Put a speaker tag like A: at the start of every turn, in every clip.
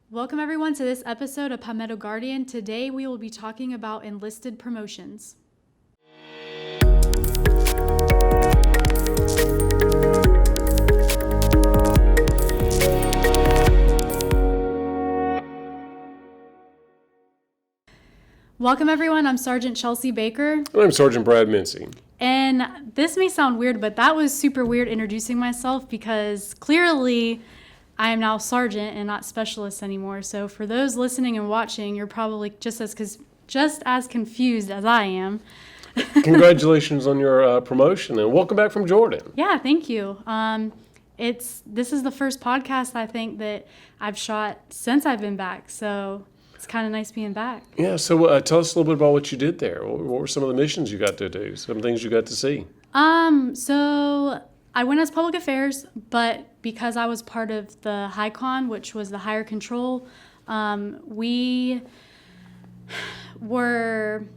A: Welcome everyone to this episode of Palmetto Guardian. Today we will be talking about enlisted promotions. Welcome everyone, I'm Sergeant Chelsea Baker.
B: And I'm Sergeant Brad Mincey.
A: And this may sound weird, but that was super weird introducing myself because clearly I am now sergeant and not specialist anymore. So for those listening and watching, you're probably just as confused as I am.
B: Congratulations on your promotion and welcome back from Jordan.
A: Yeah, thank you. This is the first podcast I think that I've shot since I've been back. So it's kind of nice being back.
B: Yeah, so tell us a little bit about what you did there. What were some of the missions you got to do? Some things you got to see?
A: So I went as public affairs, but because I was part of the HICON, which was the higher control, we were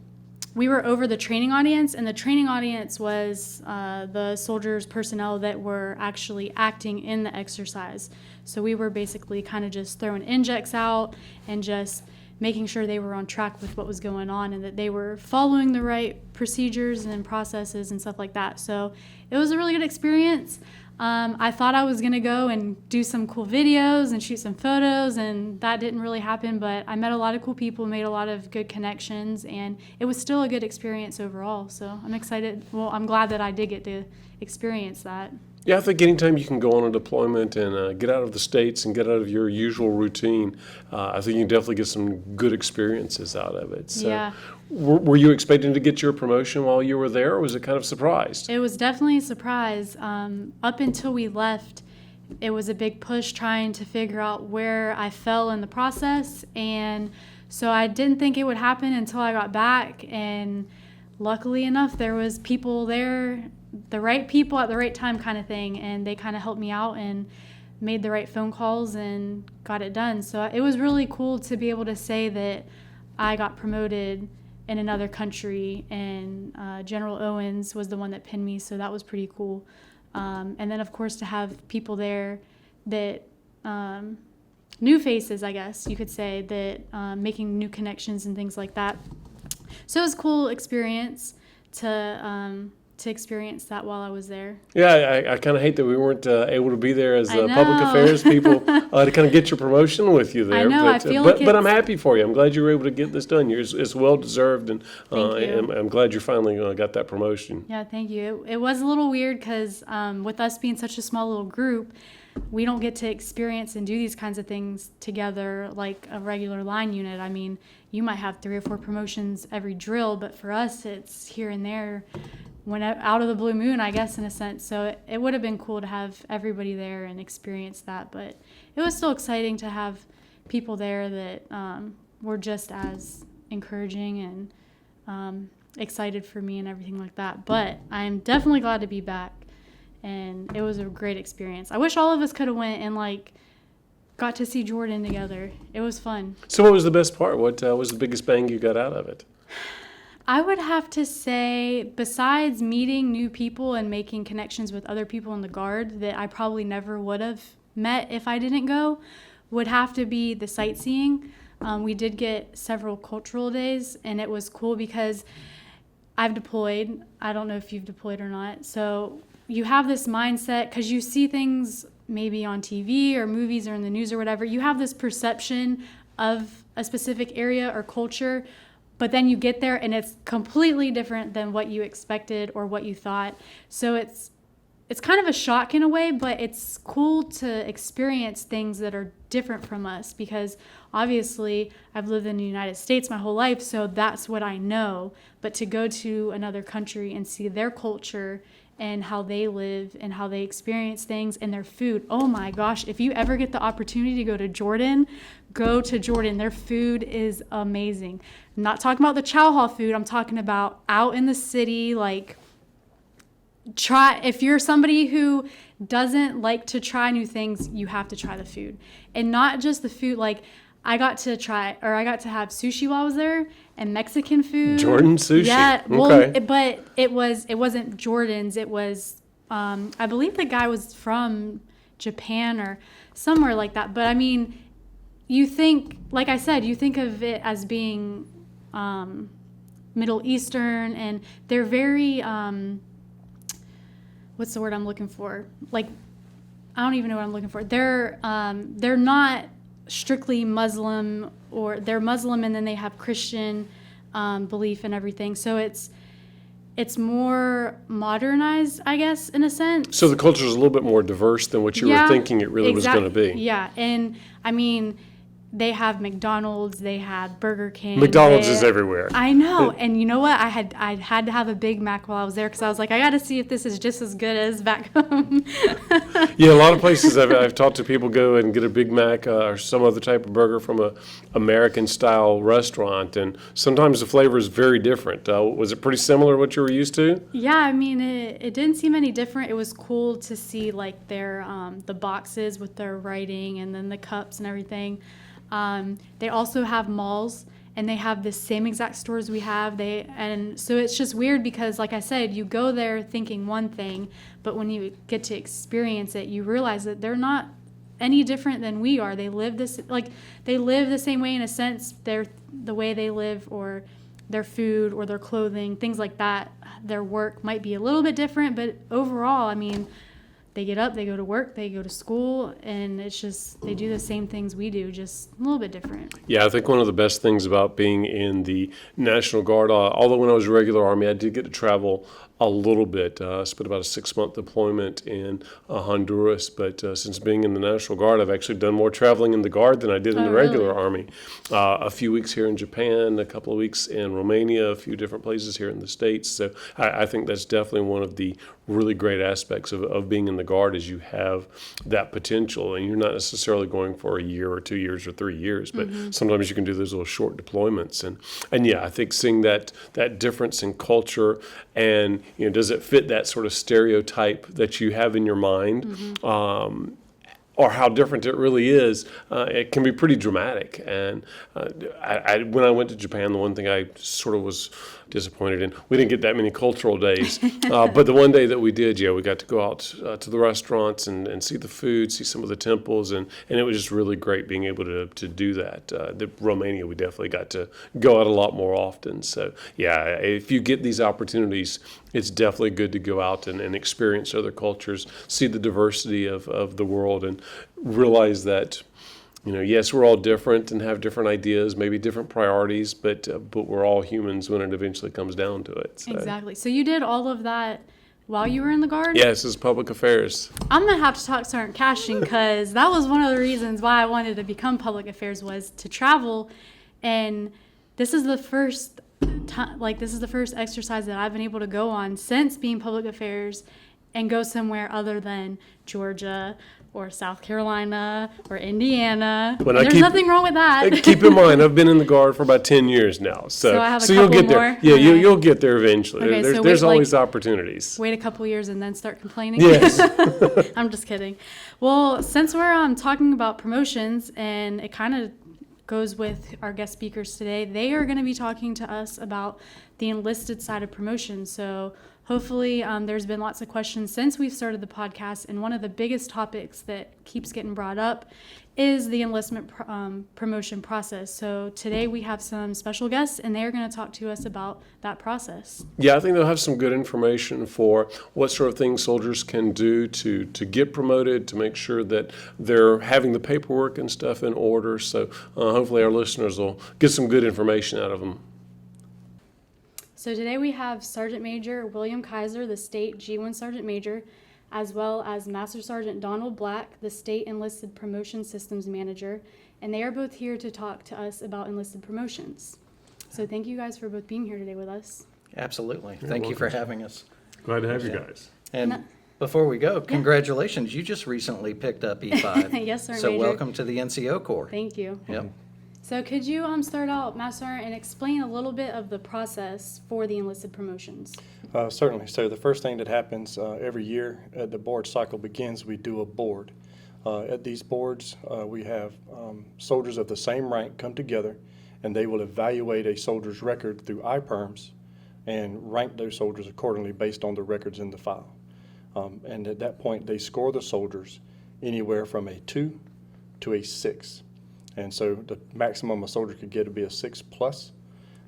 A: over the training audience, and the training audience was the soldiers, personnel that were actually acting in the exercise. So we were basically kind of just throwing injects out and just making sure they were on track with what was going on and that they were following the right procedures and processes and stuff like that. So it was a really good experience. I thought I was going to go and do some cool videos and shoot some photos, and that didn't really happen, but I met a lot of cool people, made a lot of good connections, and it was still a good experience overall. So I'm excited. Well, I'm glad that I did get to experience that.
B: Yeah, I think anytime you can go on a deployment and get out of the States and get out of your usual routine, I think you can definitely get some good experiences out of it. So
A: Yeah.
B: Were you expecting to get your promotion while you were there, or was it kind of surprised?
A: It was definitely a surprise. Up until we left, it was a big push trying to figure out where I fell in the process. And so I didn't think it would happen until I got back. And luckily enough, there was people there, the right people at the right time kind of thing. And they kind of helped me out and made the right phone calls and got it done. So it was really cool to be able to say that I got promoted in another country, and General Owens was the one that pinned me, so that was pretty cool. And then, of course, to have people there that, new faces, I guess you could say, that making new connections and things like that. So it was a cool experience to experience that while I was there.
B: Yeah, I kind of hate that we weren't able to be there as public affairs people to kind of get your promotion with you there.
A: I know,
B: but,
A: I feel
B: but I'm happy for you. I'm glad you were able to get this done. It's well deserved, and
A: Thank you.
B: I'm glad you finally got that promotion.
A: Yeah, thank you. It was a little weird because with us being such a small little group, we don't get to experience and do these kinds of things together like a regular line unit. I mean, you might have 3 or 4 promotions every drill, but for us, it's here and there, when out of the blue moon, I guess, in a sense. So it would have been cool to have everybody there and experience that, but it was still exciting to have people there that were just as encouraging and excited for me and everything like that. But I'm definitely glad to be back, and it was a great experience. I wish all of us could have went and got to see Jordan together. It was fun.
B: So what was the best part? What was the biggest bang you got out of it?
A: I would have to say, besides meeting new people and making connections with other people in the Guard that I probably never would have met if I didn't go, would have to be the sightseeing. We did get several cultural days, and it was cool because I've deployed. I don't know if you've deployed or not. So you have this mindset, because you see things maybe on TV or movies or in the news or whatever. You have this perception of a specific area or culture, but then you get there and it's completely different than what you expected or what you thought. So it's kind of a shock in a way, but it's cool to experience things that are different from us, because obviously I've lived in the United States my whole life, so that's what I know. But to go to another country and see their culture and how they live and how they experience things and their food. Oh my gosh, if you ever get the opportunity to go to Jordan, go to Jordan. Their food is amazing. I'm not talking about the chow hall food. I'm talking about out in the city, if you're somebody who doesn't like to try new things, you have to try the food. And not just the food, I got to have sushi while I was there, and Mexican food.
B: Jordan sushi.
A: Yeah, well,
B: okay.
A: But it wasn't Jordan's. It was, I believe the guy was from Japan or somewhere like that. But I mean, you think, like I said, you think of it as being Middle Eastern, and they're very, what's the word I'm looking for? Like, I don't even know what I'm looking for. They're not strictly Muslim, or they're Muslim and then they have Christian belief and everything. So it's more modernized, I guess, in a sense.
B: So the culture is a little bit more diverse than what you were thinking it really was going to be.
A: Yeah, and I mean, they have McDonald's, they have Burger King.
B: McDonald's is everywhere.
A: I know, and you know what? I had to have a Big Mac while I was there because I was like, I got to see if this is just as good as back home.
B: Yeah, a lot of places I've talked to people go and get a Big Mac or some other type of burger from a American-style restaurant, and sometimes the flavor is very different. Was it pretty similar to what you were used to?
A: Yeah, I mean, it didn't seem any different. It was cool to see like their the boxes with their writing and then the cups and everything. They also have malls, and they have the same exact stores we have. And so it's just weird because, like I said, you go there thinking one thing, but when you get to experience it, you realize that they're not any different than we are. They live the same way in a sense. The way they live, or their food, or their clothing, things like that. Their work might be a little bit different, but overall, I mean, they get up, they go to work, they go to school, and it's just, they do the same things we do, just a little bit different.
B: Yeah, I think one of the best things about being in the National Guard, although when I was regular Army, I did get to travel a little bit. I spent about a 6-month deployment in Honduras, but since being in the National Guard, I've actually done more traveling in the Guard than I did in the regular Army. A few weeks here in Japan, a couple of weeks in Romania, a few different places here in the States. So I think that's definitely one of the really great aspects of being in the Guard, is you have that potential, and you're not necessarily going for a year or 2 years or 3 years, but sometimes you can do those little short deployments. And yeah, I think seeing that difference in culture, and does it fit that sort of stereotype that you have in your mind, or how different it really is, it can be pretty dramatic. And when I went to Japan, the one thing I sort of was disappointed in, we didn't get that many cultural days, but the one day that we did, we got to go out to the restaurants and see the food, see some of the temples, and it was just really great being able to do that. Romania, we definitely got to go out a lot more often. So yeah, if you get these opportunities, it's definitely good to go out and experience other cultures, see the diversity of the world, and realize that, yes, we're all different and have different ideas, maybe different priorities, but we're all humans when it eventually comes down to it. So.
A: Exactly. So you did all of that while you were in the Guard?
B: Yes, it's public affairs.
A: I'm going to have to talk to Sergeant Cashing, because that was one of the reasons why I wanted to become public affairs, was to travel. And this is the first time, this is the first exercise that I've been able to go on since being public affairs, and go somewhere other than Georgia or South Carolina or Indiana. There's nothing wrong with that.
B: Keep in mind, I've been in the Guard for about 10 years now. So
A: I have a
B: you'll
A: couple
B: get
A: more?
B: there. Yeah,
A: Okay.
B: you'll get there eventually.
A: Okay,
B: There's always opportunities.
A: Wait a couple years and then start complaining?
B: Yes.
A: I'm just kidding. Well, since we're talking about promotions, and it kind of goes with our guest speakers today, they are going to be talking to us about the enlisted side of promotions. So hopefully there's been lots of questions since we've started the podcast, and one of the biggest topics that keeps getting brought up is the enlistment promotion process. So today we have some special guests, and they're going to talk to us about that process.
B: Yeah, I think they'll have some good information for what sort of things soldiers can do to get promoted, to make sure that they're having the paperwork and stuff in order. So hopefully our listeners will get some good information out of them.
A: So today we have Sergeant Major William Kyzer, the State G1 Sergeant Major, as well as Master Sgt. Donald Black, the State Enlisted Promotion Systems Manager, and they are both here to talk to us about enlisted promotions. So thank you guys for both being here today with us.
C: Absolutely. Thank you for having us.
B: Glad to have you guys.
C: And before we go, congratulations. You just recently picked up E5.
A: Yes, sir,
C: So
A: Major.
C: welcome to the NCO Corps.
A: Thank you.
C: Yep.
A: So could you start out, Master, and explain a little bit of the process for the enlisted promotions?
D: Certainly. So the first thing that happens every year at the board cycle begins, we do a board. At these boards, we have soldiers of the same rank come together, and they will evaluate a soldier's record through IPERMs and rank those soldiers accordingly based on the records in the file. And at that point, they score the soldiers anywhere from a 2 to a 6. And so the maximum a soldier could get would be a 6+,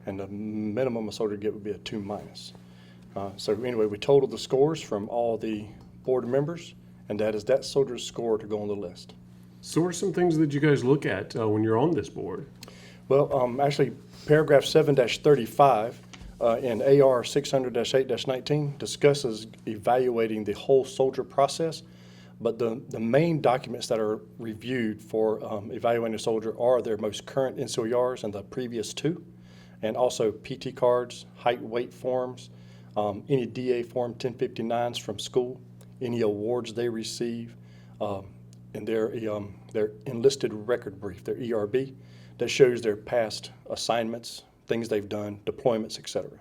D: and the minimum a soldier could get would be a 2-. So anyway, we totaled the scores from all the board members, and that is that soldier's score to go on the list.
B: So what are some things that you guys look at when you're on this board?
D: Well, actually, paragraph 7-35 in AR 600-8-19 discusses evaluating the whole soldier process, but the main documents that are reviewed for evaluating a soldier are their most current NCOERs and the previous 2, and also PT cards, height, weight forms, any DA Form 1059s from school, any awards they receive, and their enlisted record brief, their ERB, that shows their past assignments, things they've done, deployments, etc.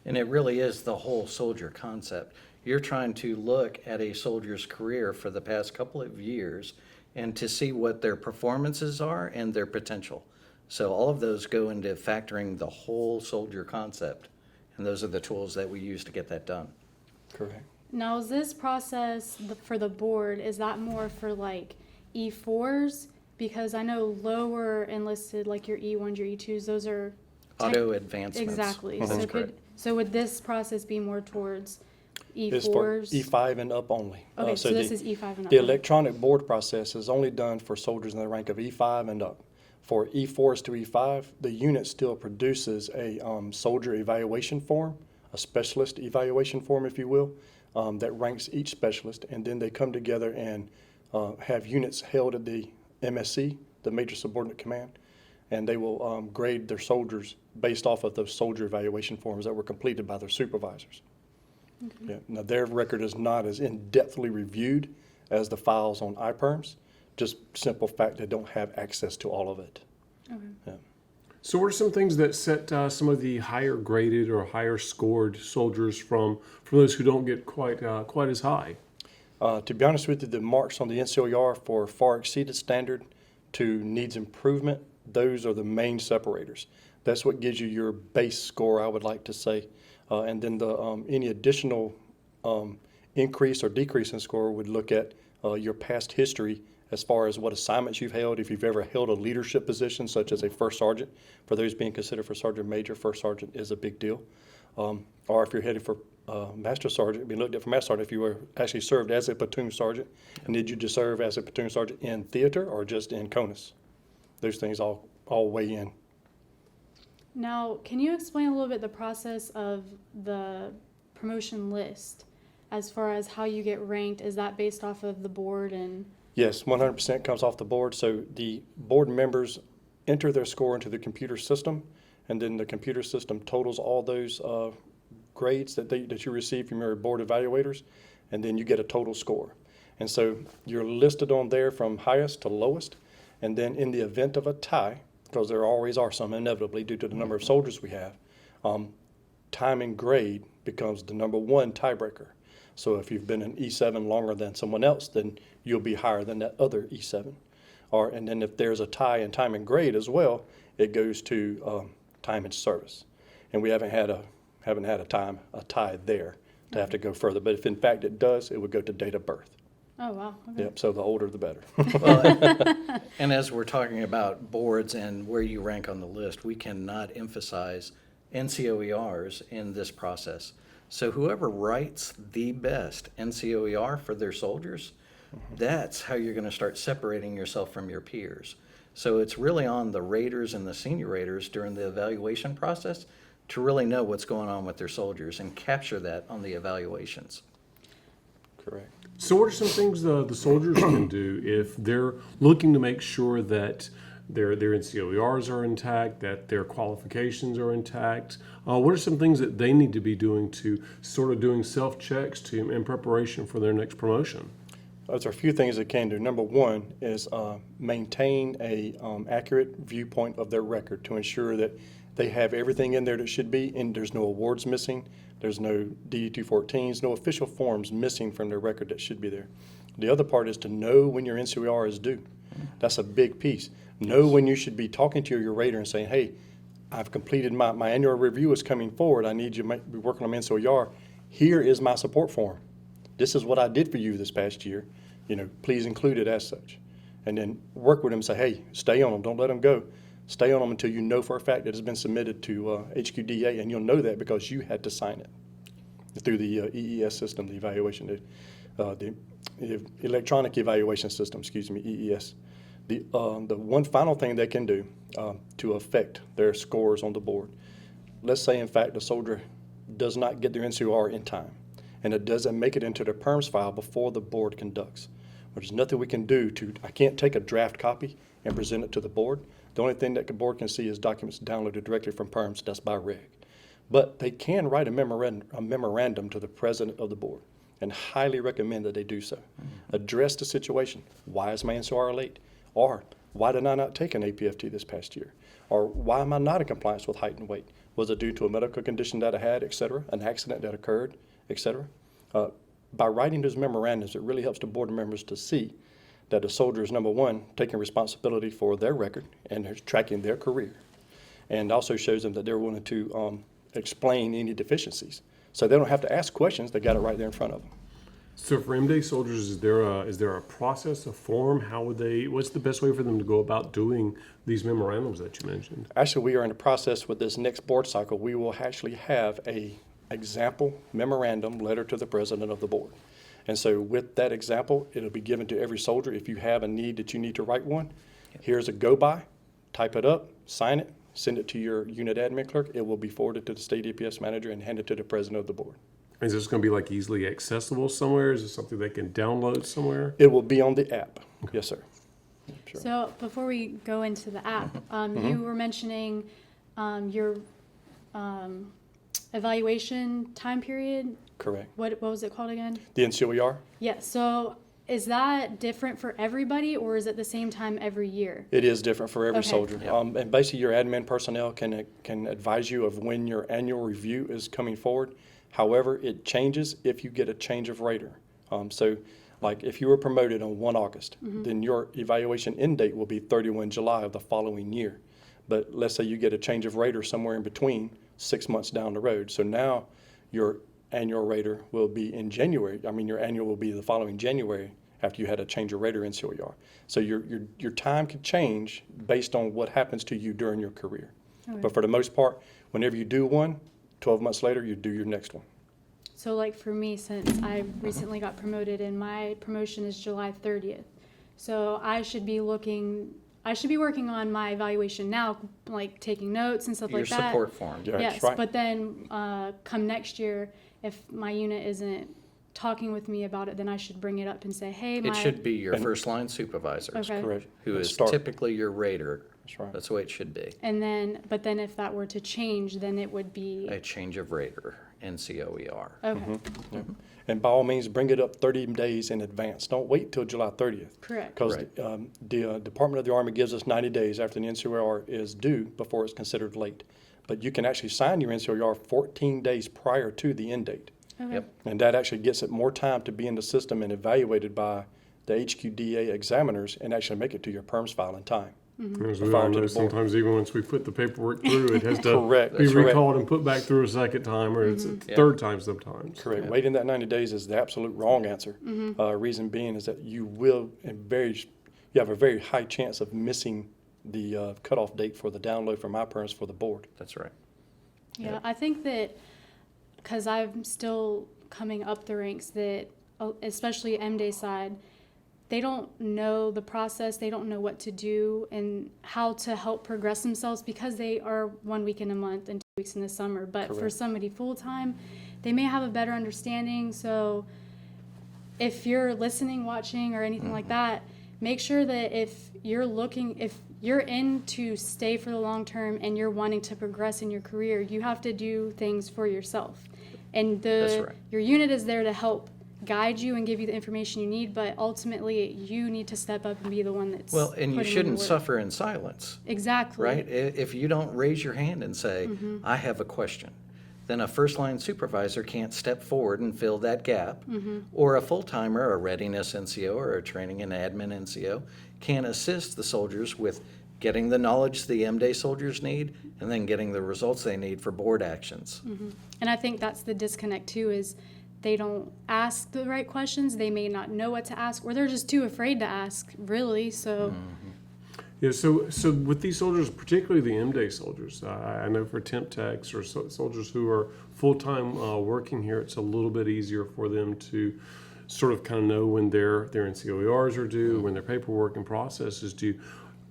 C: And it really is the whole soldier concept. You're trying to look at a soldier's career for the past couple of years and to see what their performances are and their potential. So all of those go into factoring the whole soldier concept. And those are the tools that we use to get that done.
D: Correct.
A: Now, is this process for the board, is that more for like E4s? Because I know lower enlisted, like your E1s, your E2s, those are
C: Auto advancements.
A: exactly.
C: That's
A: So
C: correct.
A: so would this process be more towards
D: It's for
A: E4s?
D: E5 and up only.
A: Okay, so this
D: the-
A: is E5 and up.
D: The electronic board process is only done for soldiers in the rank of E5 and up. For E4s to E5, the unit still produces a soldier evaluation form, a specialist evaluation form, if you will, that ranks each specialist, and then they come together and have units held at the MSC, the Major Subordinate Command, and they will grade their soldiers based off of those soldier evaluation forms that were completed by their supervisors.
A: Okay.
D: Yeah. Now, their record is not as in-depthly reviewed as the files on IPERMs, just simple fact they don't have access to all of it.
A: Okay.
D: Yeah.
B: So what are some things that set some of the higher graded or higher scored soldiers from those who don't get quite as high?
D: To be honest with you, the marks on the NCOER for far exceeded standard to needs improvement, those are the main separators. That's what gives you your base score, I would like to say. And then any additional increase or decrease in score would look at your past history as far as what assignments you've held, if you've ever held a leadership position, such as a first sergeant. For those being considered for sergeant major, first sergeant is a big deal. Or if you're headed for Master Sergeant, being looked at for Master Sergeant, if you were actually served as a platoon sergeant, and did you just serve as a platoon sergeant in theater or just in CONUS? Those things all weigh in.
A: Now, can you explain a little bit the process of the promotion list as far as how you get ranked? Is that based off of the board and?
D: Yes, 100% comes off the board. So the board members enter their score into the computer system, and then the computer system totals all those grades that you receive from your board evaluators, and then you get a total score. And so you're listed on there from highest to lowest, and then in the event of a tie, because there always are some inevitably due to the number of soldiers we have, time and grade becomes the number one tiebreaker. So if you've been in E7 longer than someone else, then you'll be higher than that other E7. And then if there's a tie in time and grade as well, it goes to time and service. And we haven't had a tie there to have to go further. But if in fact it does, it would go to date of birth.
A: Oh, wow. Okay.
D: Yep, so the older the better.
C: Well, and as we're talking about boards and where you rank on the list, we cannot emphasize NCOERs in this process. So whoever writes the best NCOER for their soldiers, that's how you're going to start separating yourself from your peers. So it's really on the raters and the senior raters during the evaluation process to really know what's going on with their soldiers and capture that on the evaluations.
D: Correct.
B: So what are some things the soldiers can do if they're looking to make sure that their NCOERs are intact, that their qualifications are intact? What are some things that they need to be doing to sort of doing self-checks in preparation for their next promotion?
D: There's a few things they can do. Number one is maintain a accurate viewpoint of their record to ensure that they have everything in there that should be, and there's no awards missing, there's no DD-214s, no official forms missing from their record that should be there. The other part is to know when your NCOER is due. That's a big piece. Know when you should be talking to your rater and saying, hey, I've completed my annual review is coming forward. I need you to be working on my NCOER. Here is my support form. This is what I did for you this past year. Please include it as such. and then work with them and say, hey, stay on them, don't let them go. Stay on them until you know for a fact that it's been submitted to HQDA, and you'll know that because you had to sign it through the EES system, the evaluation, the electronic evaluation system, EES. The one final thing they can do to affect their scores on the board, let's say in fact the soldier does not get their NCOR in time, and it doesn't make it into the PERMS file before the board conducts. There's nothing we can do I can't take a draft copy and present it to the board. The only thing that the board can see is documents downloaded directly from PERMS, that's by reg. But they can write a memorandum to the president of the board, and highly recommend that they do so. Address the situation. Why is my NCOR late? Or why did I not take an APFT this past year? Or why am I not in compliance with height and weight? Was it due to a medical condition that I had, et cetera, an accident that occurred, et cetera? By writing those memorandums, it really helps the board members to see that the soldier is, number one, taking responsibility for their record and they're tracking their career. And also shows them that they're willing to explain any deficiencies. So they don't have to ask questions, they got it right there in front of them.
B: So for M-Day soldiers, is there a process, a form? What's the best way for them to go about doing these memorandums that you mentioned?
D: Actually, we are in the process with this next board cycle. We will actually have a example memorandum letter to the president of the board. And so with that example, it'll be given to every soldier. If you have a need that you need to write one, here's a go-by, type it up, sign it, send it to your unit admin clerk. It will be forwarded to the state EPS manager and handed to the president of the board.
B: Is this going to be like easily accessible somewhere? Is it something they can download somewhere?
D: It will be on the app. Yes, sir. Sure.
A: So before we go into the app, you were mentioning your evaluation time period.
D: Correct.
A: What was it called again?
D: The NCOER?
A: Yeah. So is that different for everybody, or is it the same time every year?
D: It is different for every
A: Okay.
D: soldier.
C: Yep.
D: And basically your admin personnel can advise you of when your annual review is coming forward. However, it changes if you get a change of rater. So like if you were promoted on 1 August, then your evaluation end date will be 31 July of the following year. But let's say you get a change of rater somewhere in between 6 months down the road. So now your annual rater will be in January. I mean, your annual will be the following January after you had a change of rater in NCOER. So your time can change based on what happens to you during your career.
A: Okay.
D: But for the most part, whenever you do one, 12 months later, you do your next one.
A: So like for me, since I recently got promoted and my promotion is July 30th, so I should be working on my evaluation now, like taking notes and stuff
C: Your
A: like that.
C: support form.
D: Yeah,
A: Yes,
D: that's right.
A: but then come next year, if my unit isn't talking with me about it, then I should bring it up and say, hey,
C: It should be your first line supervisor,
A: Okay.
D: Correct.
C: who
D: Let's
C: is
D: start.
C: typically your rater.
D: That's right.
C: That's the way it should be.
A: But then if that were to change, then it would be,
C: A change of rater, NCOER.
A: okay,
D: Yeah. And by all means, bring it up 30 days in advance. Don't wait till July 30th.
A: correct.
D: Because
C: Right.
D: the Department of the Army gives us 90 days after the NCOER is due before it's considered late. But you can actually sign your NCOER 14 days prior to the end date.
A: Okay.
C: Yep.
D: And that actually gets it more time to be in the system and evaluated by the HQDA examiners and actually make it to your PERMS file in time.
B: As we
D: File
B: all
D: to
B: know,
D: the board.
B: sometimes even once we put the paperwork through, it has to
D: Correct.
B: be
D: That's correct.
B: recalled and put back through a second time, or it's a
C: Yeah.
B: third time sometimes.
D: Correct.
C: Yeah.
D: Waiting that 90 days is the absolute wrong answer. Reason being is that you have a very high chance of missing the cutoff date for the download from iPerms for the board.
C: That's right.
A: Yeah, I think that because I'm still coming up the ranks, that especially M-Day side, they don't know the process, they don't know what to do and how to help progress themselves because they are 1 week in a month and 2 weeks in the summer. But for
D: Correct.
A: somebody full-time, they may have a better understanding. So if you're listening, watching, or anything like that, make sure that if you're in to stay for the long term and you're wanting to progress in your career, you have to do things for yourself. And
C: That's right.
A: your unit is there to help guide you and give you the information you need, but ultimately you need to step up and be the one that's
C: Well, and you
A: putting in the
C: shouldn't
A: work.
C: suffer in silence,
A: Exactly.
C: right? If you don't raise your hand and say, I have a question, then a first line supervisor can't step forward and fill that gap. Or a full-timer, a readiness NCO or a training and admin NCO can assist the soldiers with getting the knowledge the M-Day soldiers need and then getting the results they need for board actions.
A: And I think that's the disconnect too, is they don't ask the right questions, they may not know what to ask, or they're just too afraid to ask, really. So
B: Yeah, so with these soldiers, particularly the M-Day soldiers, I know for temp techs or soldiers who are full-time working here, it's a little bit easier for them to sort of kind of know when their NCOERs are due, when their paperwork and process is due.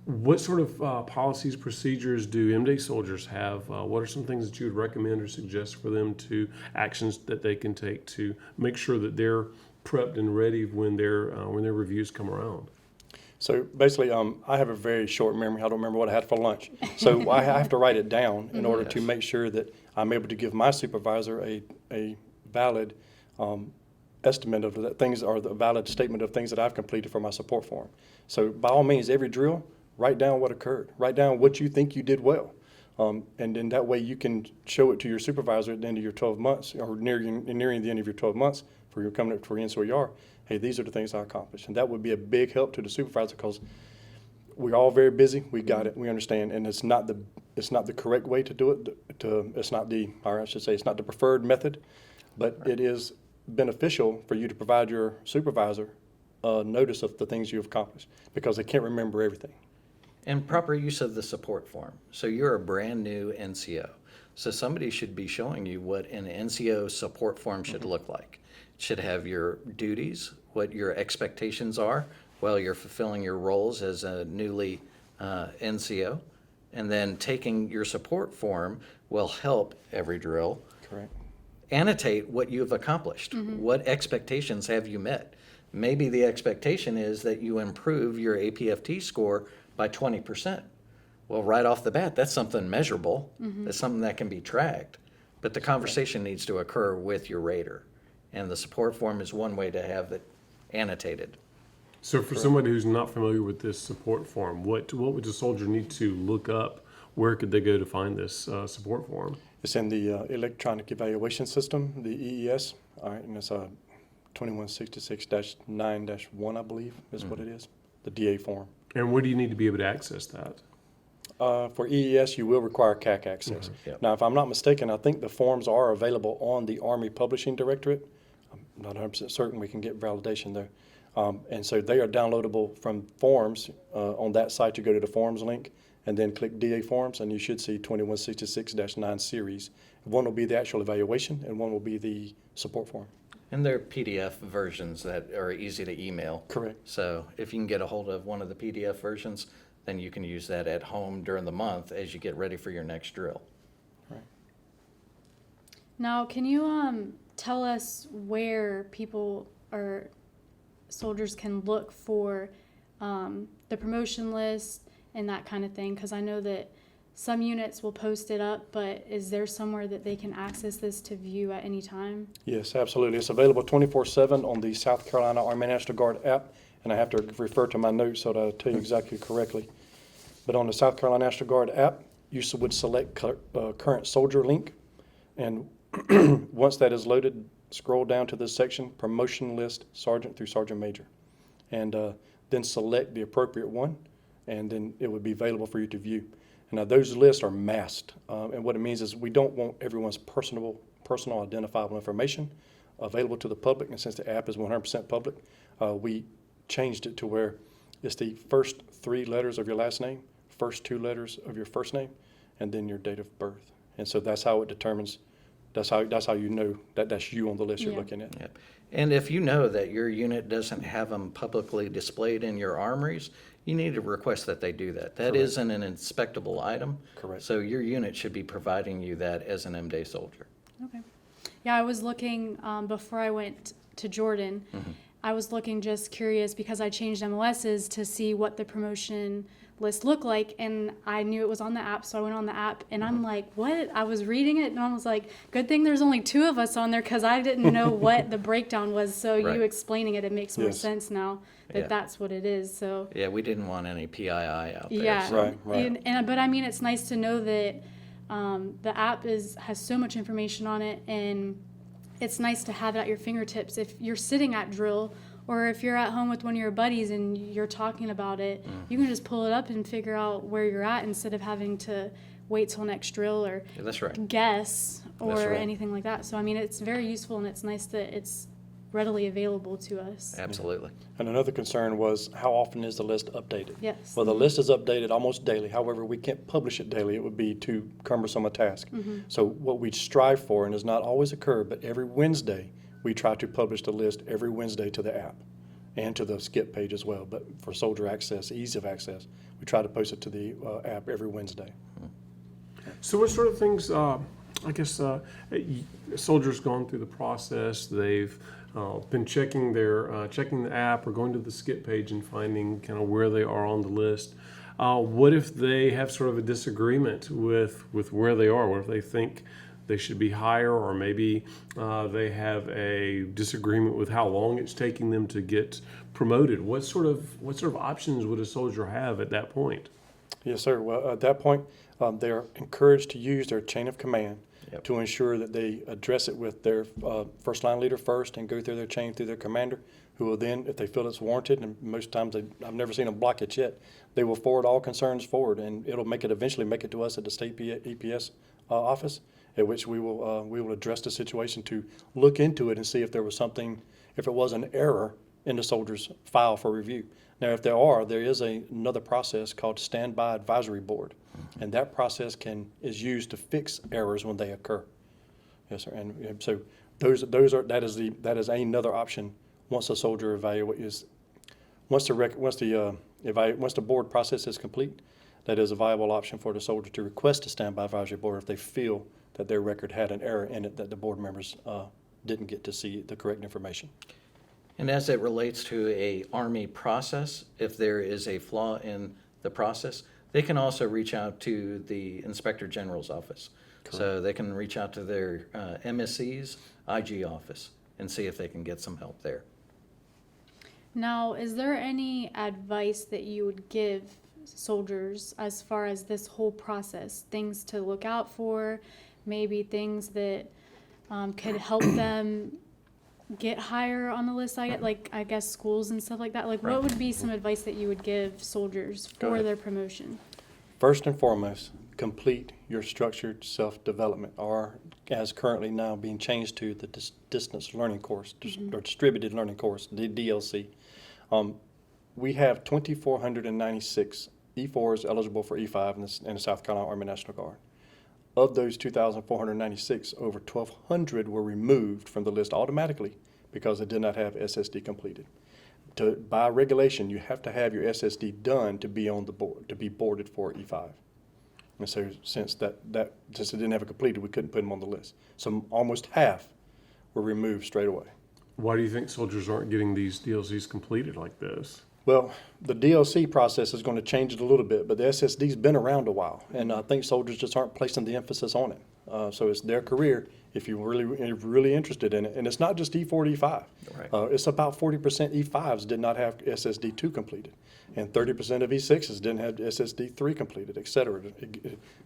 B: What sort of policies, procedures do M-Day soldiers have? What are some things that you would recommend or suggest for them to actions that they can take to make sure that they're prepped and ready when their reviews come around?
D: So basically, I have a very short memory. I don't remember what I had for lunch. So I have to write it down in order to make sure that I'm able to give my supervisor a valid estimate of the things, or the valid statement of things that I've completed for my support form. So by all means, every drill, write down what occurred. Write down what you think you did well. And then that way you can show it to your supervisor at the end of your 12 months, or nearing the end of your 12 months for your coming up for your NCOER. Hey, these are the things I accomplished. And that would be a big help to the supervisor, because we're all very busy. We got it. We understand. And it's not the correct way to do it. It's not the preferred method, but it is beneficial for you to provide your supervisor notice of the things you've accomplished, because they can't remember everything.
C: And proper use of the support form. So you're a brand new NCO. So somebody should be showing you what an NCO support form should look like. It should have your duties, what your expectations are while you're fulfilling your roles as a newly NCO. And then taking your support form will help every drill
D: Correct.
C: annotate what you've accomplished. What expectations have you met? Maybe the expectation is that you improve your APFT score by 20%. Well, right off the bat, that's something measurable. That's something that can be tracked. But the conversation needs to occur with your rater. And the support form is one way to have it annotated.
B: So for somebody who's not familiar with this support form, what would the soldier need to look up? Where could they go to find this support form?
D: It's in the electronic evaluation system, the EES. All right, and it's 2166-9-1, I believe, is what it is, the DA form.
B: And where do you need to be able to access that?
D: For EES, you will require CAC access.
C: Yep.
D: Now, if I'm not mistaken, I think the forms are available on the Army Publishing Directorate. I'm not 100% certain. We can get validation there. And so they are downloadable from forms. On that site, you go to the forms link and then click DA forms, and you should see 2166-9 series. One will be the actual evaluation, and one will be the support form.
C: And they're PDF versions that are easy to email.
D: Correct.
C: So if you can get a hold of one of the PDF versions, then you can use that at home during the month as you get ready for your next drill.
D: Right.
A: now, can you tell us where people or soldiers can look for the promotion list and that kind of thing? Because I know that some units will post it up, but is there somewhere that they can access this to view at any time?
D: Yes, absolutely. It's available 24/7 on the South Carolina Army National Guard app, and I have to refer to my notes so that I'll tell you exactly correctly. But on the South Carolina National Guard app, you would select current soldier link, and once that is loaded, scroll down to this section, promotion list, sergeant through sergeant major, and then select the appropriate one, and then it would be available for you to view. Now, those lists are masked, and what it means is we don't want everyone's personal identifiable information available to the public, and since the app is 100% public, we changed it to where it's the first 3 letters of your last name, first 2 letters of your first name, and then your date of birth. And so that's how it determines, that's how you know that that's you on the list you're
A: Yeah.
D: looking at.
C: Yep. And if you know that your unit doesn't have them publicly displayed in your armories, you need to request that they do that. That isn't an inspectable item.
D: Correct.
C: So your unit should be providing you that as an M-Day soldier.
A: Okay. Yeah, I was looking before I went to Jordan. I was looking, just curious, because I changed MOSs to see what the promotion list looked like, and I knew it was on the app, so I went on the app, and I'm like, what? I was reading it, and I was like, good thing there's only 2 of us on there, because I didn't know what the breakdown was. So
C: Right.
A: you explaining it makes more
D: Yes.
A: sense now that
C: Yeah.
A: that's what it is. So
C: Yeah, we didn't want any PII out there.
A: yeah,
C: so-
D: Right.
A: But I mean, it's nice to know that the app has so much information on it, and it's nice to have it at your fingertips if you're sitting at drill, or if you're at home with one of your buddies and you're talking about it. You can just pull it up and figure out where you're at instead of having to wait till next drill or
C: Yeah, that's right.
A: guess or
C: That's right.
A: anything like that. So, I mean, it's very useful, and it's nice that it's readily available to us.
C: Absolutely.
D: And another concern was, how often is the list updated?
A: Yes.
D: Well, the list is updated almost daily. However, we can't publish it daily. It would be too cumbersome a task. So what we strive for, and does not always occur, but every Wednesday, we try to publish the list every Wednesday to the app and to the skip page as well. But for soldier access, ease of access, we try to post it to the app every Wednesday.
B: So what sort of things, I guess, soldiers gone through the process, they've been checking checking the app or going to the skip page and finding kind of where they are on the list. What if they have sort of a disagreement with where they are? What if they think they should be higher, or maybe they have a disagreement with how long it's taking them to get promoted? What sort of options would a soldier have at that point?
D: Yes, sir. Well, at that point, they're encouraged to use their chain of command to ensure that they address it with their first line leader first and go through their chain through their commander, who will then, if they feel it's warranted, and most times I've never seen them block it yet, they will forward all concerns forward, and it'll eventually make it to us at the state EPS office, at which we will address the situation to look into it and see if there was something, if it was an error in the soldier's file for review. Now, if there is another process called Standby Advisory Board, and that process is used to fix errors when they occur. Yes, sir. And so that is another option once the soldier once the board process is complete. That is a viable option for the soldier to request a Standby Advisory Board if they feel that their record had an error in it that the board members didn't get to see the correct information.
C: And as it relates to a Army process, if there is a flaw in the process, they can also reach out to the Inspector General's office. Correct. So they can reach out to their MSC's IG office and see if they can get some help there.
A: Now, is there any advice that you would give soldiers as far as this whole process? Things to look out for, maybe things that could help them get higher on the list, I guess schools and stuff like that. Like, what would be some advice that you would give soldiers for their promotion?
D: First and foremost, complete your structured self-development, or as currently now being changed to the distance learning course, or distributed learning course, the DLC. We have 2,496 E4s eligible for E5 in the South Carolina Army National Guard. Of those 2,496, over 1,200 were removed from the list automatically because they did not have SSD completed. By regulation, you have to have your SSD done to be on the board, to be boarded for E5. And so since it didn't have it completed, we couldn't put them on the list. So almost half were removed straight away.
B: Why do you think soldiers aren't getting these DLCs completed like this?
D: Well, the DLC process is going to change it a little bit, but the SSD's been around a while, and I think soldiers just aren't placing the emphasis on it. So it's their career if you're really interested in it. And it's not just E4 to E5.
C: Right.
D: It's about 40% E5s did not have SSD 2 completed, and 30% of E6s didn't have SSD 3 completed, et cetera.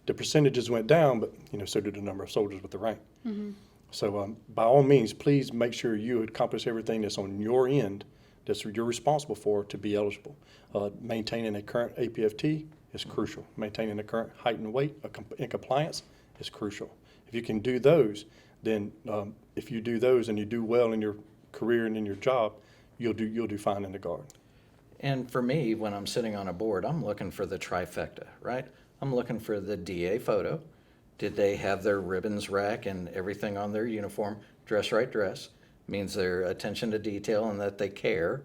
D: The percentages went down, but so did the number of soldiers with the rank. Mm-hmm. So by all means, please make sure you accomplish everything that's on your end that you're responsible for to be eligible. Maintaining a current APFT is crucial. Maintaining a current height and weight in compliance is crucial. If you can do those, then if you do those and you do well in your career and in your job, you'll do fine in the Guard.
C: And for me, when I'm sitting on a board, I'm looking for the trifecta, right? I'm looking for the Dea photo. Did they have their ribbons rack and everything on their uniform? Dress right dress. Means their attention to detail and that they care.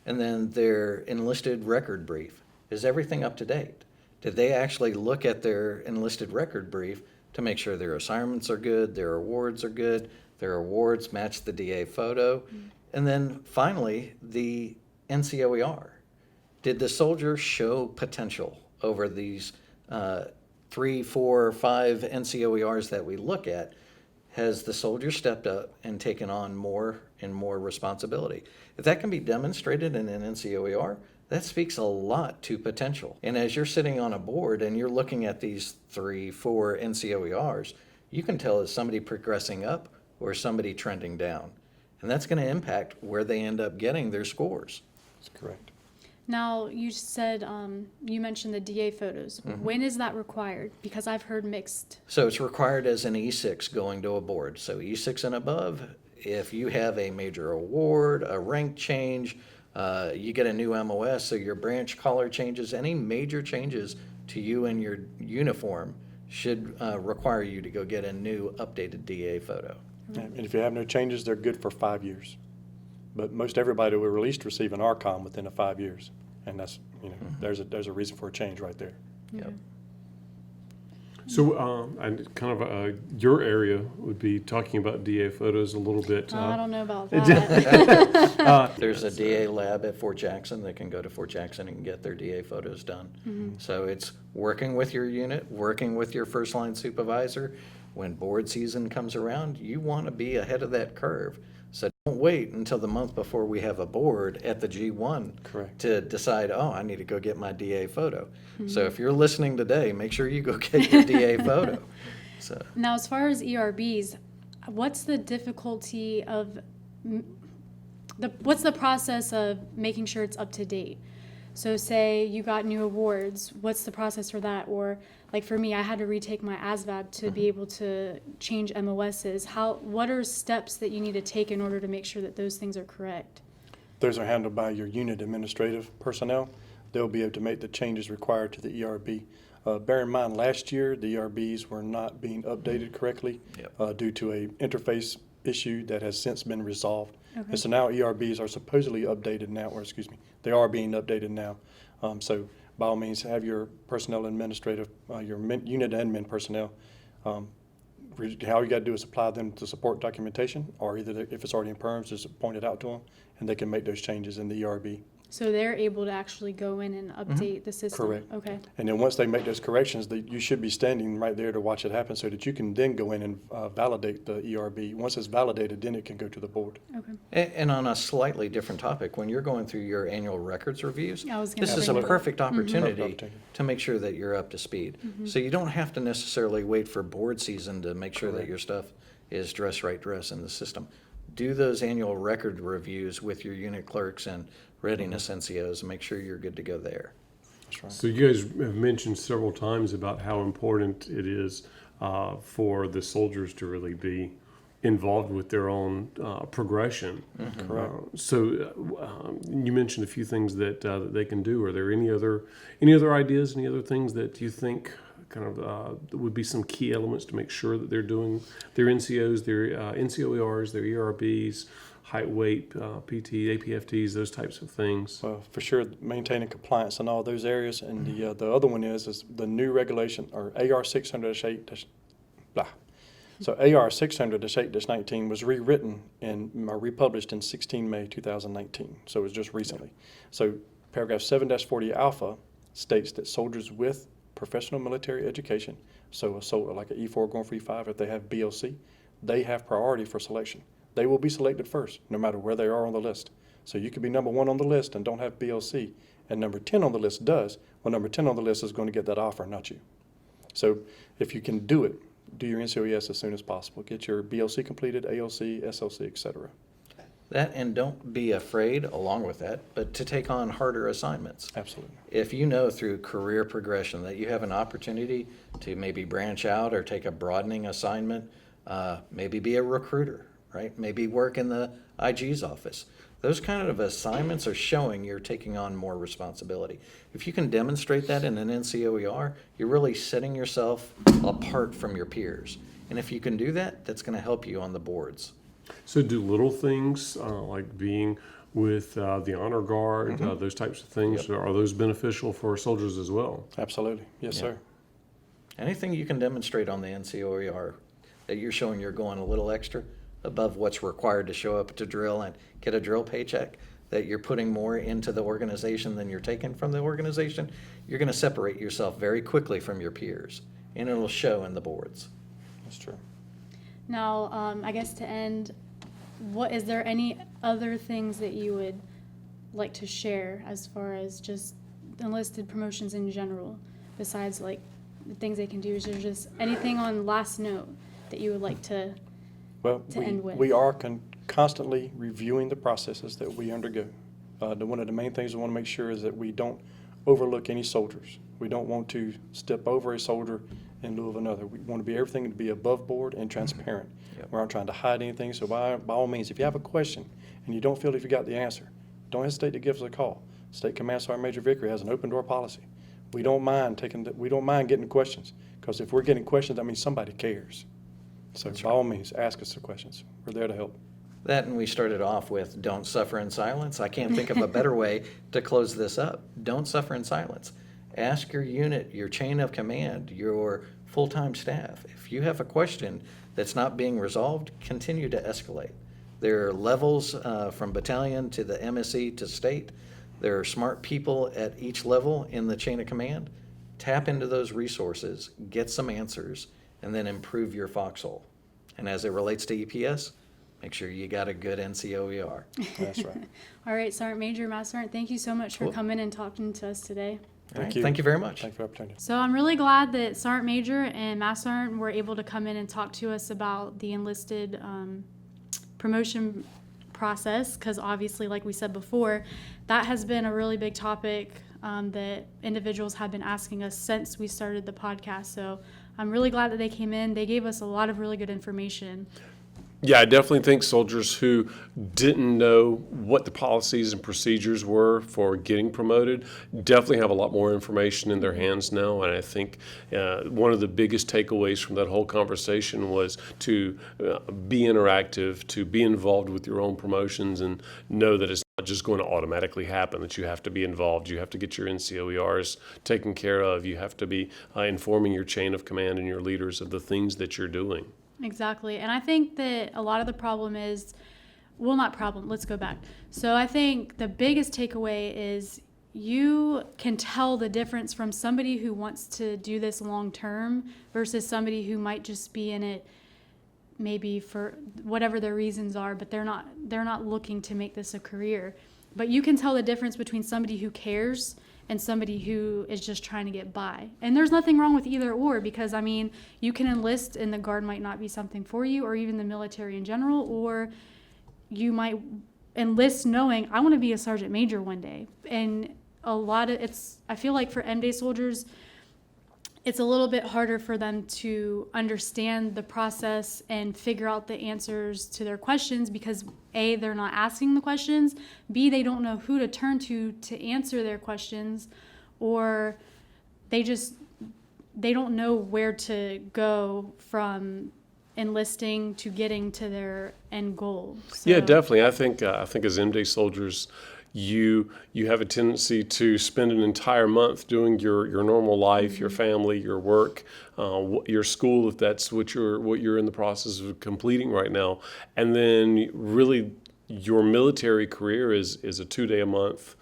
C: And then their enlisted record brief. Is everything up to date? Did they actually look at their enlisted record brief to make sure their assignments are good, their awards are good, their awards match the DA photo? Mm-hmm. And then finally, the NCOER. Did the soldier show potential over these 3, 4, 5 NCOERs that we look at? Has the soldier stepped up and taken on more and more responsibility? If that can be demonstrated in an NCOER, that speaks a lot to potential. And as you're sitting on a board and you're looking at these 3, 4 NCOERs, you can tell is somebody progressing up or somebody trending down. And that's going to impact where they end up getting their scores.
D: That's correct.
A: Now, you said, you mentioned the DA photos. When is that required? Because I've heard mixed.
C: So it's required as an E6 going to a board. So E6 and above, if you have a major award, a rank change, you get a new MOS, so your branch collar changes, any major changes to you and your uniform should require you to go get a new updated DA photo.
D: And if you have no changes, they're good for 5 years. But most everybody will at least receive an RCOM within 5 years. And that's, there's a reason for a change right there.
C: Yep.
B: So, and kind of your area would be talking about DA photos a little bit.
A: I don't know about that.
C: There's a DA lab at Fort Jackson. They can go to Fort Jackson and get their DA photos done. So it's working with your unit, working with your first line supervisor. When board season comes around, you want to be ahead of that curve. So don't wait until the month before we have a board at the G1
D: Correct.
C: to decide, oh, I need to go get my DA photo. So if you're listening today, make sure you go get your DA photo. So
A: Now, as far as ERBs, what's the difficulty of, what's the process of making sure it's up to date? So say you got new awards, what's the process for that? Or like for me, I had to retake my ASVAB to be able to change MOSs. What are steps that you need to take in order to make sure that those things are correct?
D: Those are handled by your unit administrative personnel. They'll be able to make the changes required to the ERB. Bear in mind, last year, the ERBs were not being updated correctly due to a interface issue that has since been resolved.
A: Okay.
D: And so now ERBs are supposedly updated now, or excuse me, they are being updated now. So by all means, have your personnel administrative, your unit admin personnel, all you got to do is supply them to support documentation, or either if it's already in perms, just point it out to them, and they can make those changes in the ERB.
A: So they're able to actually go in and update the system?
D: Correct.
A: Okay.
D: And then once they make those corrections, you should be standing right there to watch it happen so that you can then go in and validate the ERB. Once it's validated, then it can go to the board.
A: Okay.
C: And on a slightly different topic, when you're going through your annual records reviews,
A: I was gonna
C: this is
A: bring
C: a
A: that up.
C: perfect opportunity
D: Perfect opportunity.
C: to make sure that you're up to speed. So you don't have to necessarily wait for board season to make sure that your stuff is dress right dress in the system. Do those annual record reviews with your unit clerks and readiness NCOs and make sure you're good to go there.
D: That's right.
B: So you guys have mentioned several times about how important it is for the soldiers to really be involved with their own progression.
D: Correct.
B: You mentioned a few things that they can do. Are there any other ideas, any other things that you think kind of would be some key elements to make sure that they're doing their NCOs, their NCOERs, their ERBs, height, weight, PT, APFTs, those types of things?
D: Well, for sure, maintaining compliance in all those areas. And the other one is the new regulation, or AR 600-8, blah. So AR 600-8-19 was rewritten and republished in 16 May 2019. So it was just recently. So paragraph 7-40 alpha states that soldiers with professional military education, so like an E4 going for E5, if they have BLC, they have priority for selection. They will be selected first, no matter where they are on the list. So you could be number 1 on the list and don't have BLC, and number 10 on the list does. Well, number 10 on the list is going to get that offer, not you. So if you can do it, do your NCOES as soon as possible. Get your BLC completed, ALC, SLC, etc.
C: That, and don't be afraid, along with that, but to take on harder assignments.
D: Absolutely.
C: If you know through career progression that you have an opportunity to maybe branch out or take a broadening assignment, maybe be a recruiter, right? Maybe work in the IG's office. Those kind of assignments are showing you're taking on more responsibility. If you can demonstrate that in an NCOER, you're really setting yourself apart from your peers. And if you can do that, that's going to help you on the boards.
B: So do little things like being with the honor guard, those types of things, are those beneficial for soldiers as well?
D: Absolutely. Yes, sir.
C: Anything you can demonstrate on the NCOER that you're showing you're going a little extra above what's required to show up to drill and get a drill paycheck, that you're putting more into the organization than you're taking from the organization, you're going to separate yourself very quickly from your peers, and it'll show in the boards.
D: That's true.
A: Now, I guess to end, is there any other things that you would like to share as far as just enlisted promotions in general, besides like the things they can do? Is there just anything on last note that you would like to
D: Well,
A: end with?
D: we are constantly reviewing the processes that we undergo. One of the main things we want to make sure is that we don't overlook any soldiers. We don't want to step over a soldier in lieu of another. We want to be everything to be above board and transparent.
C: Yep.
D: We're not trying to hide anything, so by all means, if you have a question and you don't feel if you got the answer, don't hesitate to give us a call. State Command Sergeant Major Vickery has an open door policy. We don't mind getting questions, because if we're getting questions, that means somebody cares. So by all means, ask us the questions. We're there to help.
C: That, and we started off with don't suffer in silence. I can't think of a better way to close this up. Don't suffer in silence. Ask your unit, your chain of command, your full-time staff. If you have a question that's not being resolved, continue to escalate. There are levels from battalion to the MSE to state. There are smart people at each level in the chain of command. Tap into those resources, get some answers, and then improve your foxhole. And as it relates to EPS, make sure you got a good NCOER.
D: That's right.
A: All right, Sergeant Major, Master Sergeant, thank you so much for
C: Cool.
A: coming and talking to us today.
D: Thank you.
C: Thank you very much.
D: Thank you for the opportunity.
A: So I'm really glad that Sergeant Major and Master Sergeant were able to come in and talk to us about the enlisted promotion process, because obviously, like we said before, that has been a really big topic that individuals have been asking us since we started the podcast. So I'm really glad that they came in. They gave us a lot of really good information.
B: Yeah, I definitely think soldiers who didn't know what the policies and procedures were for getting promoted definitely have a lot more information in their hands now. And I think one of the biggest takeaways from that whole conversation was to be interactive, to be involved with your own promotions, and know that it's not just going to automatically happen, that you have to be involved. You have to get your NCOERs taken care of. You have to be informing your chain of command and your leaders of the things that you're doing.
A: Exactly. And I think that a lot of the problem is, well, not problem, let's go back. So I think the biggest takeaway is you can tell the difference from somebody who wants to do this long term versus somebody who might just be in it maybe for whatever their reasons are, but they're not looking to make this a career. But you can tell the difference between somebody who cares and somebody who is just trying to get by. And there's nothing wrong with either or, because I mean, you can enlist and the Guard might not be something for you, or even the military in general, or you might enlist knowing I want to be a sergeant major one day. And I feel like for M-Day soldiers, it's a little bit harder for them to understand the process and figure out the answers to their questions, because A, they're not asking the questions, B, they don't know who to turn to answer their questions, or they don't know where to go from enlisting to getting to their end goal. So,
B: Yeah, definitely. I think as M-Day soldiers, you have a tendency to spend an entire month doing your normal life, your family, your work, your school, if that's what you're in the process of completing right now, and then really your military career is a 2-day-a-month,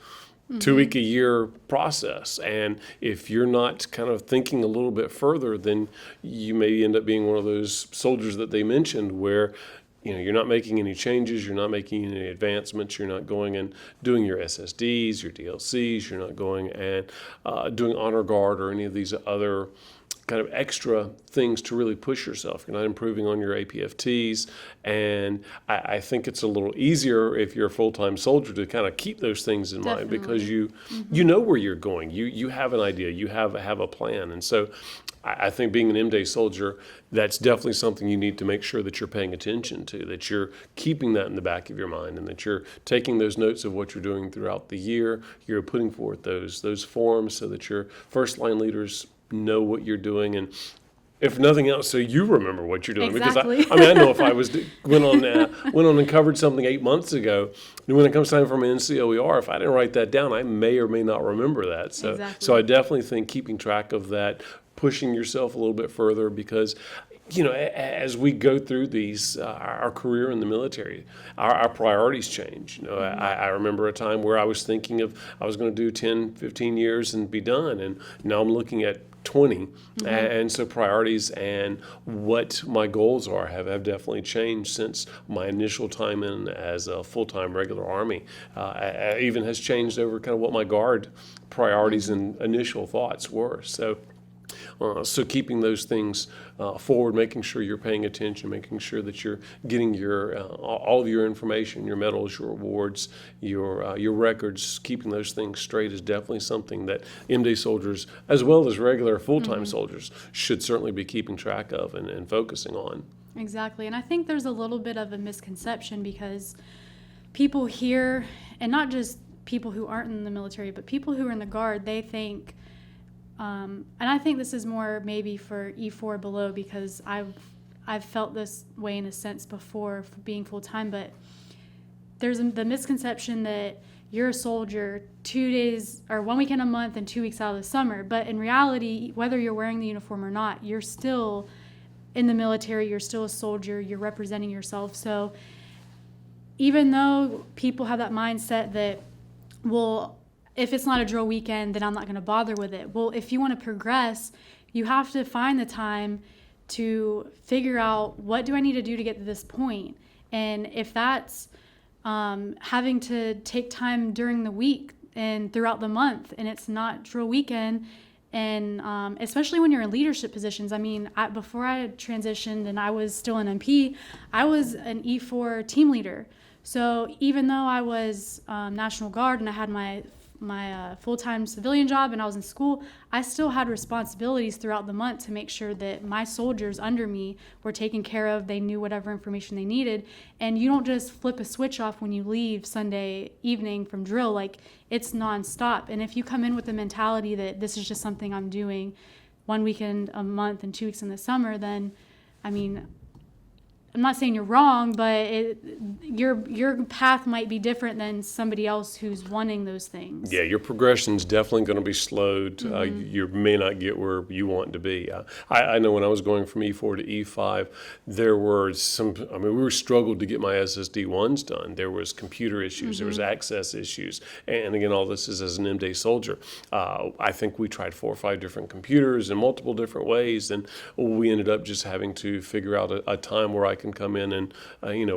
B: 2-week-a-year process. And if you're not kind of thinking a little bit further, then you may end up being one of those soldiers that they mentioned where you're not making any changes, you're not making any advancements, you're not going and doing your SSDs, your DLCs, you're not going and doing honor guard or any of these other kind of extra things to really push yourself. You're not improving on your APFTs, and I think it's a little easier if you're a full-time soldier to kind of keep those things in mind, because you know where you're going. You have an idea, you have a plan, and so I think being an M-Day soldier, that's definitely something you need to make sure that you're paying attention to, that you're keeping that in the back of your mind, and that you're taking those notes of what you're doing throughout the year. You're putting forth those forms so that your first-line leaders know what you're doing, and if nothing else, so you remember what you're doing.
A: Exactly.
B: Because I know if I went on and covered something 8 months ago, and when it comes time for my NCOER, if I didn't write that down, I may or may not remember that. So,
A: Exactly.
B: So I definitely think keeping track of that, pushing yourself a little bit further, because as we go through these, our career in the military, our priorities change. I remember a time where I was thinking I was going to do 10, 15 years and be done, and now I'm looking at 20. And so priorities and what my goals are have definitely changed since my initial time in as a full-time regular Army. Even has changed over kind of what my Guard priorities and initial thoughts were. So So keeping those things forward, making sure you're paying attention, making sure that you're getting your all of your information, your medals, your awards, your records, keeping those things straight is definitely something that M-Day soldiers, as well as regular full-time soldiers, should certainly be keeping track of and focusing on.
A: Exactly. And I think there's a little bit of a misconception because people here, and not just people who aren't in the military, but people who are in the Guard, they think, and I think this is more maybe for E4 below because I've felt this way in a sense before for being full-time, but there's the misconception that you're a soldier 2 days or 1 weekend a month and 2 weeks out of the summer. But in reality, whether you're wearing the uniform or not, you're still in the military, you're still a soldier, you're representing yourself. So even though people have that mindset that, well, if it's not a drill weekend, then I'm not going to bother with it. Well, if you want to progress, you have to find the time to figure out what do I need to do to get to this point. And if that's having to take time during the week and throughout the month, and it's not drill weekend, and especially when you're in leadership positions. I mean, before I transitioned and I was still an MP, I was an E4 team leader. So even though I was National Guard and I had my full-time civilian job and I was in school, I still had responsibilities throughout the month to make sure that my soldiers under me were taken care of. They knew whatever information they needed. And you don't just flip a switch off when you leave Sunday evening from drill. Like, it's nonstop. And if you come in with the mentality that this is just something I'm doing 1 weekend a month and 2 weeks in the summer, then, I mean, I'm not saying you're wrong, but your path might be different than somebody else who's wanting those things.
B: Yeah, your progression's definitely going to be slowed. You may not get where you want to be. I know when I was going from E4 to E5, there were we struggled to get my SSD1s done. There was computer issues, there was access issues. And again, all this is as an M-Day soldier. I think we tried 4 or 5 different computers in multiple different ways, and we ended up just having to figure out a time where I can come in and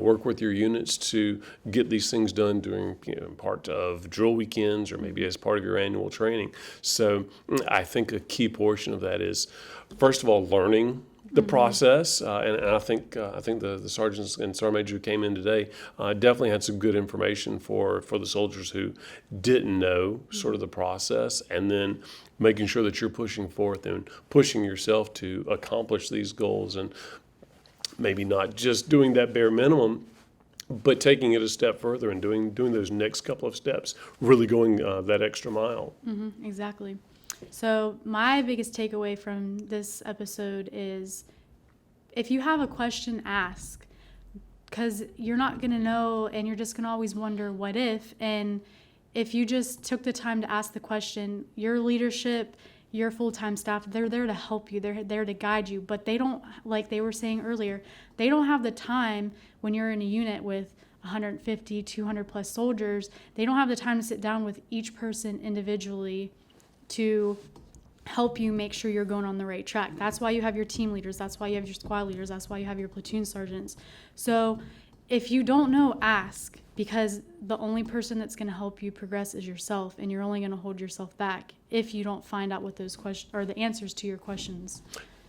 B: work with your units to get these things done during part of drill weekends or maybe as part of your annual training. So I think a key portion of that is, first of all, learning the process, and I think the sergeants and sergeant major who came in today definitely had some good information for the soldiers who didn't know sort of the process, and then making sure that you're pushing forth and pushing yourself to accomplish these goals, and maybe not just doing that bare minimum, but taking it a step further and doing those next couple of steps, really going that extra mile.
A: Exactly. So my biggest takeaway from this episode is, if you have a question, ask, because you're not going to know, and you're just going to always wonder what if. And if you just took the time to ask the question, your leadership, your full-time staff, they're there to help you. They're there to guide you. But they don't, like they were saying earlier, they don't have the time when you're in a unit with 150, 200 plus soldiers. They don't have the time to sit down with each person individually to help you make sure you're going on the right track. That's why you have your team leaders. That's why you have your squad leaders. That's why you have your platoon sergeants. So if you don't know, ask, because the only person that's going to help you progress is yourself, and you're only going to hold yourself back if you don't find out what those questions or the answers to your questions.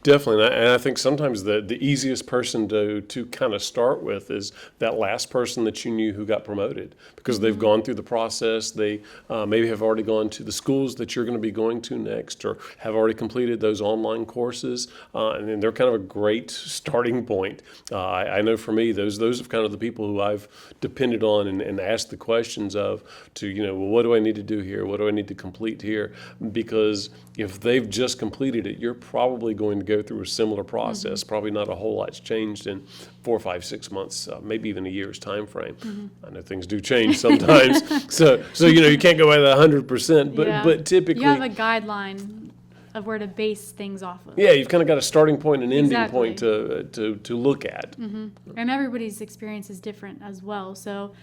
B: Definitely, and I think sometimes the easiest person to kind of start with is that last person that you knew who got promoted, because they've gone through the process. They maybe have already gone to the schools that you're going to be going to next, or have already completed those online courses, and then they're kind of a great starting point. I know for me, those are kind of the people who I've depended on and asked the questions of well, what do I need to do here? What do I need to complete here? Because if they've just completed it, you're probably going to go through a similar process. Probably not a whole lot's changed in 4, 5, 6 months, maybe even a year's time frame. I know things do change sometimes, so you can't go at 100%, but typically
A: you have a guideline of where to base things off of.
B: Yeah, you've kind of got a starting point and ending point to look at.
A: And everybody's experience is different as well. So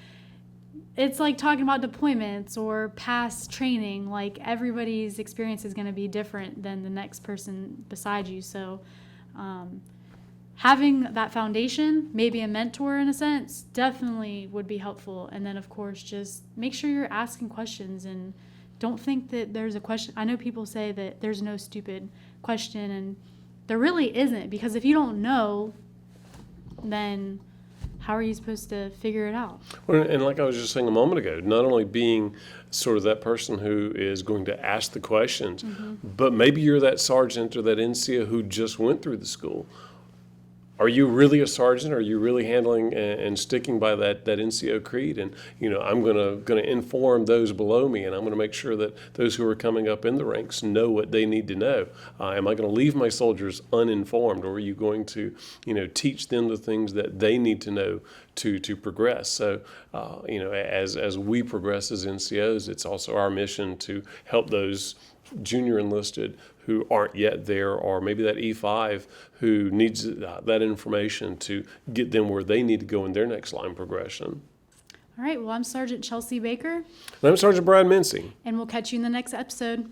A: it's like talking about deployments or past training. Like, everybody's experience is going to be different than the next person beside you. So having that foundation, maybe a mentor in a sense, definitely would be helpful. And then, of course, just make sure you're asking questions and don't think that there's a question. I know people say that there's no stupid question, and there really isn't, because if you don't know, then how are you supposed to figure it out?
B: Well, and like I was just saying a moment ago, not only being sort of that person who is going to ask the questions, but maybe you're that sergeant or that NCO who just went through the school. Are you really a sergeant? Are you really handling and sticking by that NCO creed? And I'm gonna inform those below me, and I'm gonna make sure that those who are coming up in the ranks know what they need to know. Am I gonna leave my soldiers uninformed, or are you going to teach them the things that they need to know to progress? So as we progress as NCOs, it's also our mission to help those junior enlisted who aren't yet there, or maybe that E5 who needs that information to get them where they need to go in their next line progression.
A: All right, well, I'm Sergeant Chelsea Baker,
B: And I'm Sergeant Brad Mincey.
A: and we'll catch you in the next episode.